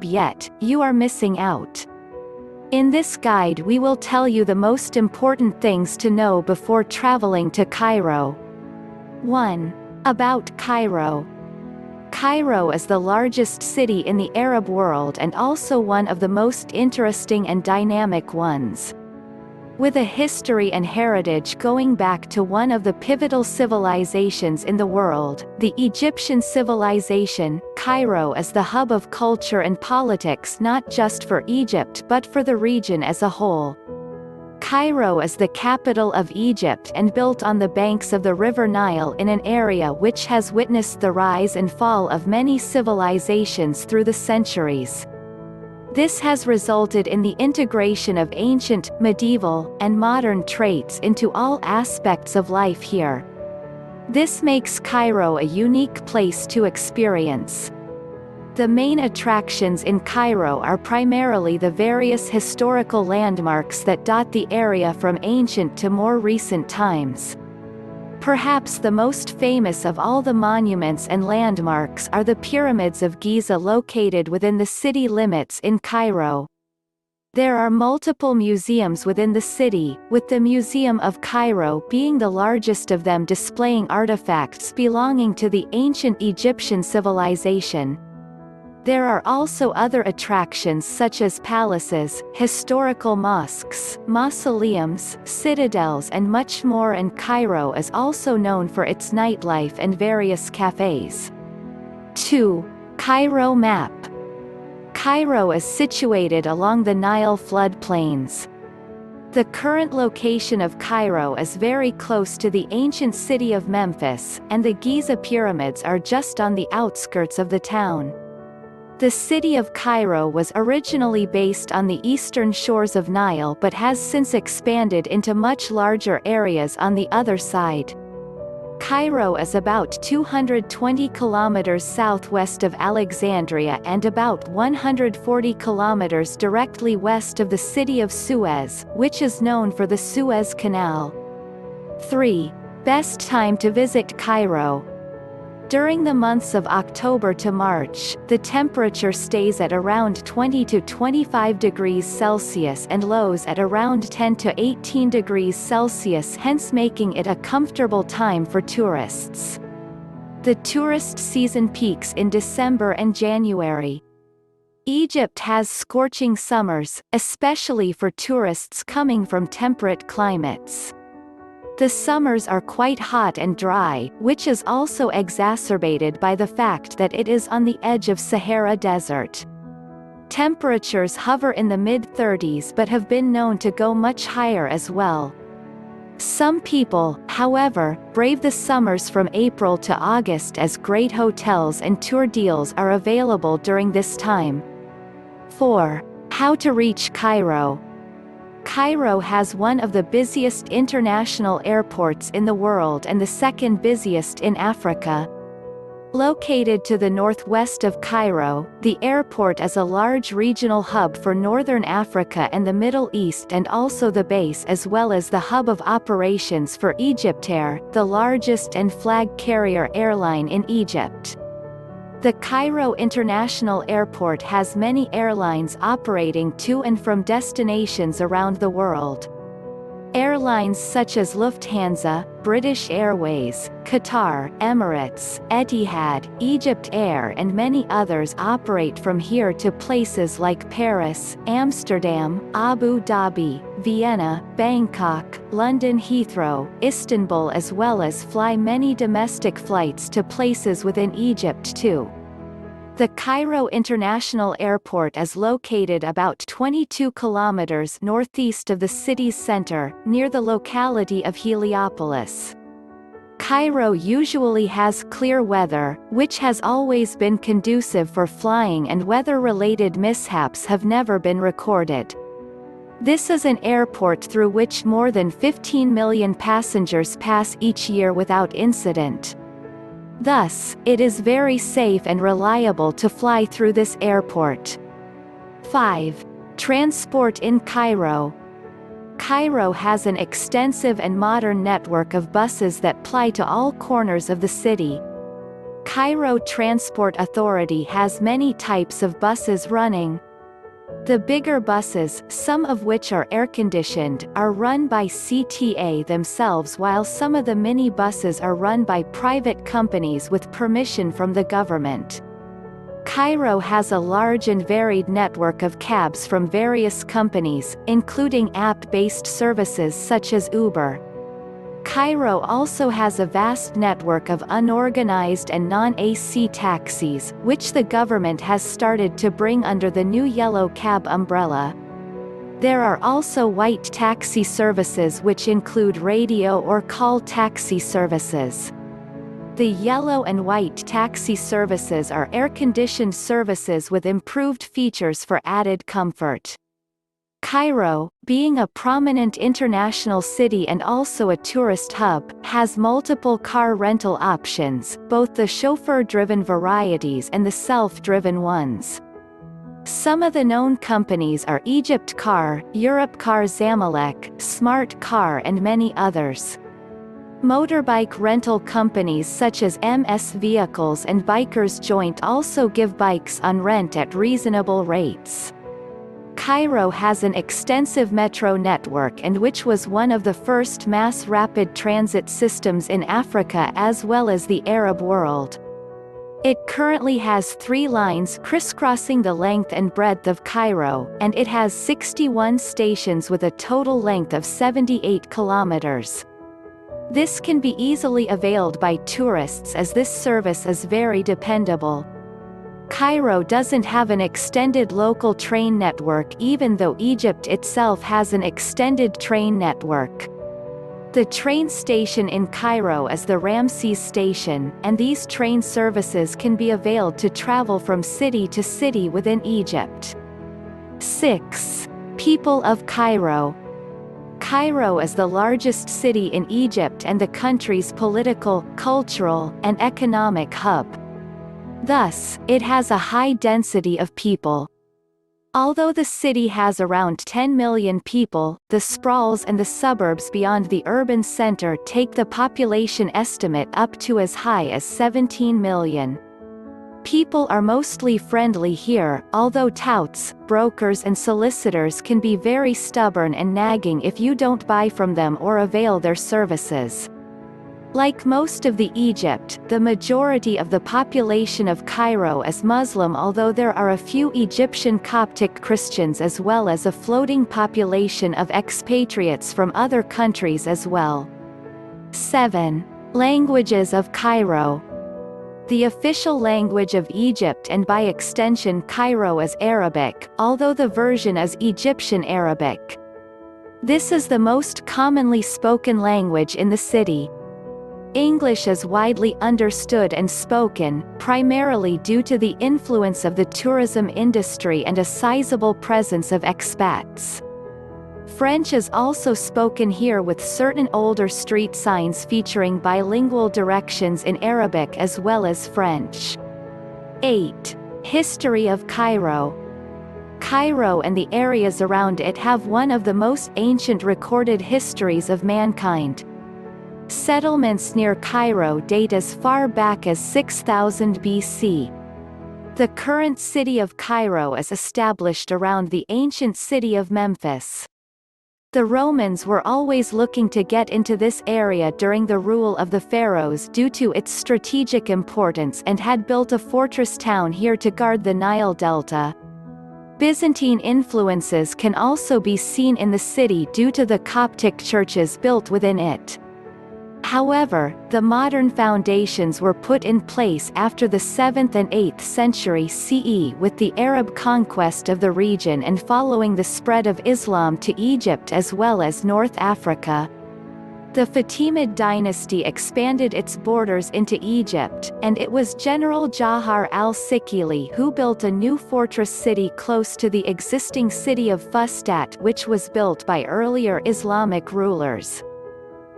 yet, you are missing out. In this guide we will tell you the most important things to know before traveling to Cairo. 1. About Cairo. Cairo is the largest city in the Arab world and also one of the most interesting and dynamic ones. With a history and heritage going back to one of the pivotal civilizations in the world, the Egyptian civilization, Cairo is the hub of culture and politics not just for Egypt but for the region as a whole. Cairo is the capital of Egypt and built on the banks of the River Nile in an area which has witnessed the rise and fall of many civilizations through the centuries. This has resulted in the integration of ancient, medieval, and modern traits into all aspects of life here. This makes Cairo a unique place to experience. The main attractions in Cairo are primarily the various historical landmarks that dot the area from ancient to more recent times. Perhaps the most famous of all the monuments and landmarks are the Pyramids of Giza located within the city limits in Cairo. There are multiple museums within the city, with the Museum of Cairo being the largest of them displaying artifacts belonging to the ancient Egyptian civilization. There are also other attractions such as palaces, historical mosques, mausoleums, citadels and much more, and Cairo is also known for its nightlife and various cafes. 2. Cairo map. Cairo is situated along the Nile floodplains. The current location of Cairo is very close to the ancient city of Memphis, and the Giza pyramids are just on the outskirts of the town. The city of Cairo was originally based on the eastern shores of Nile but has since expanded into much larger areas on the other side. Cairo is about 220 kilometers southwest of Alexandria and about 140 kilometers directly west of the city of Suez, which is known for the Suez Canal. 3. Best time to visit Cairo. During the months of October to March, the temperature stays at around 20 to 25 degrees Celsius and lows at around 10 to 18 degrees Celsius, hence making it a comfortable time for tourists. The tourist season peaks in December and January. Egypt has scorching summers, especially for tourists coming from temperate climates. The summers are quite hot and dry, which is also exacerbated by the fact that it is on the edge of Sahara Desert. Temperatures hover in the mid-30s but have been known to go much higher as well. Some people, however, brave the summers from April to August as great hotels and tour deals are available during this time. 4. How to reach Cairo. Cairo has one of the busiest international airports in the world and the second busiest in Africa. Located to the northwest of Cairo, the airport is a large regional hub for Northern Africa and the Middle East and also the base as well as the hub of operations for Egyptair, the largest and flag carrier airline in Egypt. The Cairo International Airport has many airlines operating to and from destinations around the world. Airlines such as Lufthansa, British Airways, Qatar, Emirates, Etihad, Egypt Air and many others operate from here to places like Paris, Amsterdam, Abu Dhabi, Vienna, Bangkok, London Heathrow, Istanbul, as well as fly many domestic flights to places within Egypt too. The Cairo International Airport is located about 22 kilometers northeast of the city's center, near the locality of Heliopolis. Cairo usually has clear weather, which has always been conducive for flying, and weather-related mishaps have never been recorded. This is an airport through which more than 15 million passengers pass each year without incident. Thus, it is very safe and reliable to fly through this airport. 5. Transport in Cairo. Cairo has an extensive and modern network of buses that ply to all corners of the city. Cairo Transport Authority has many types of buses running. The bigger buses, some of which are air-conditioned, are run by CTA themselves, while some of the mini buses are run by private companies with permission from the government. Cairo has a large and varied network of cabs from various companies, including app-based services such as Uber. Cairo also has a vast network of unorganized and non-AC taxis, which the government has started to bring under the new yellow cab umbrella. There are also white taxi services which include radio or call taxi services. The yellow and white taxi services are air-conditioned services with improved features for added comfort. Cairo, being a prominent international city and also a tourist hub, has multiple car rental options, both the chauffeur-driven varieties and the self-driven ones. Some of the known companies are Egypt Car, Europe Car, Zamalek, Smart Car, and many others. Motorbike rental companies such as MS Vehicles and Bikers Joint also give bikes on rent at reasonable rates. Cairo has an extensive metro network, and which was one of the first mass rapid transit systems in Africa as well as the Arab world. It currently has 3 lines crisscrossing the length and breadth of Cairo, and it has 61 stations with a total length of 78 kilometers. This can be easily availed by tourists as this service is very dependable. Cairo doesn't have an extended local train network, even though Egypt itself has an extended train network. The train station in Cairo is the Ramses Station, and these train services can be availed to travel from city to city within Egypt. 6. People of Cairo. Cairo is the largest city in Egypt and the country's political, cultural, and economic hub. Thus, it has a high density of people. Although the city has around 10 million people, the sprawls and the suburbs beyond the urban center take the population estimate up to as high as 17 million. People are mostly friendly here, although touts, brokers and solicitors can be very stubborn and nagging if you don't buy from them or avail their services. Like most of the Egypt, the majority of the population of Cairo is Muslim, although there are a few Egyptian Coptic Christians as well as a floating population of expatriates from other countries as well. 7. Languages of Cairo. The official language of Egypt and by extension Cairo is Arabic, although the version is Egyptian Arabic. This is the most commonly spoken language in the city. English is widely understood and spoken, primarily due to the influence of the tourism industry and a sizable presence of expats. French is also spoken here with certain older street signs featuring bilingual directions in Arabic as well as French. 8. History of Cairo. Cairo and the areas around it have one of the most ancient recorded histories of mankind. Settlements near Cairo date as far back as 6000 BC. The current city of Cairo is established around the ancient city of Memphis. The Romans were always looking to get into this area during the rule of the pharaohs due to its strategic importance and had built a fortress town here to guard the Nile Delta. Byzantine influences can also be seen in the city due to the Coptic churches built within it. However, the modern foundations were put in place after the 7th and 8th century CE with the Arab conquest of the region and following the spread of Islam to Egypt as well as North Africa. The Fatimid dynasty expanded its borders into Egypt, and it was General Jahar al-Sikili who built a new fortress city close to the existing city of Fustat, which was built by earlier Islamic rulers.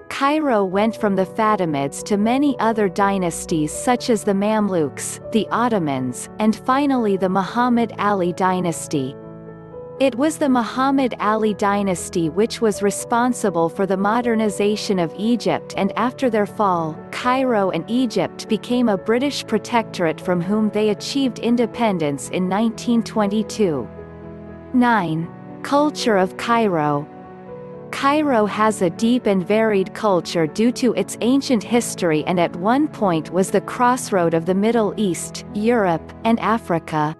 Cairo went from the Fatimids to many other dynasties such as the Mamluks, the Ottomans, and finally the Muhammad Ali dynasty. It was the Muhammad Ali dynasty which was responsible for the modernization of Egypt, and after their fall, Cairo and Egypt became a British protectorate from whom they achieved independence in 1922. 9. Culture of Cairo. Cairo has a deep and varied culture due to its ancient history and at one point was the crossroad of the Middle East, Europe, and Africa.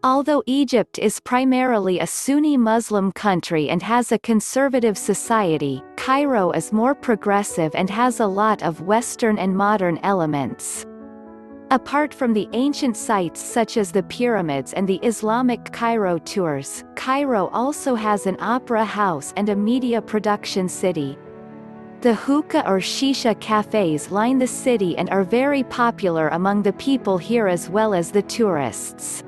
Although Egypt is primarily a Sunni Muslim country and has a conservative society, Cairo is more progressive and has a lot of Western and modern elements. Apart from the ancient sites such as the pyramids and the Islamic Cairo tours, Cairo also has an opera house and a media production city. The hookah or shisha cafes line the city and are very popular among the people here as well as the tourists.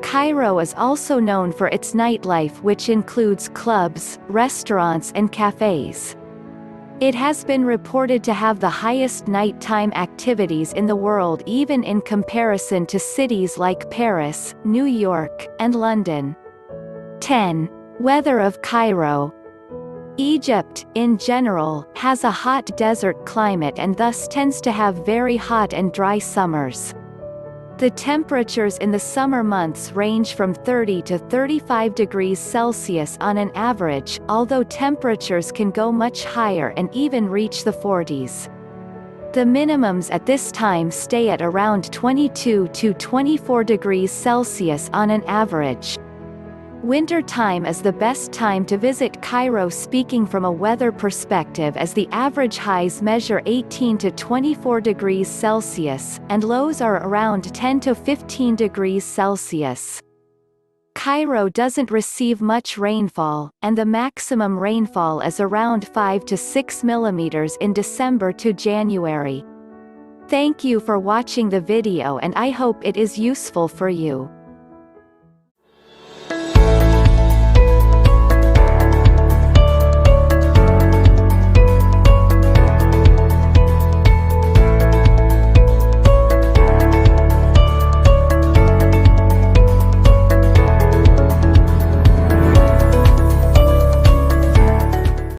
Cairo is also known for its nightlife, which includes clubs, restaurants and cafes. It has been reported to have the highest nighttime activities in the world, even in comparison to cities like Paris, New York, and London. 10. Weather of Cairo. Egypt, in general, has a hot desert climate and thus tends to have very hot and dry summers. The temperatures in the summer months range from 30 to 35 degrees Celsius on an average, although temperatures can go much higher and even reach the 40s. The minimums at this time stay at around 22 to 24 degrees Celsius on an average. Winter time is the best time to visit Cairo, speaking from a weather perspective, as the average highs measure 18 to 24 degrees Celsius, and lows are around 10 to 15 degrees Celsius. Cairo doesn't receive much rainfall, and the maximum rainfall is around 5 to 6 millimeters in December to January. Thank you for watching the video and I hope it is useful for you.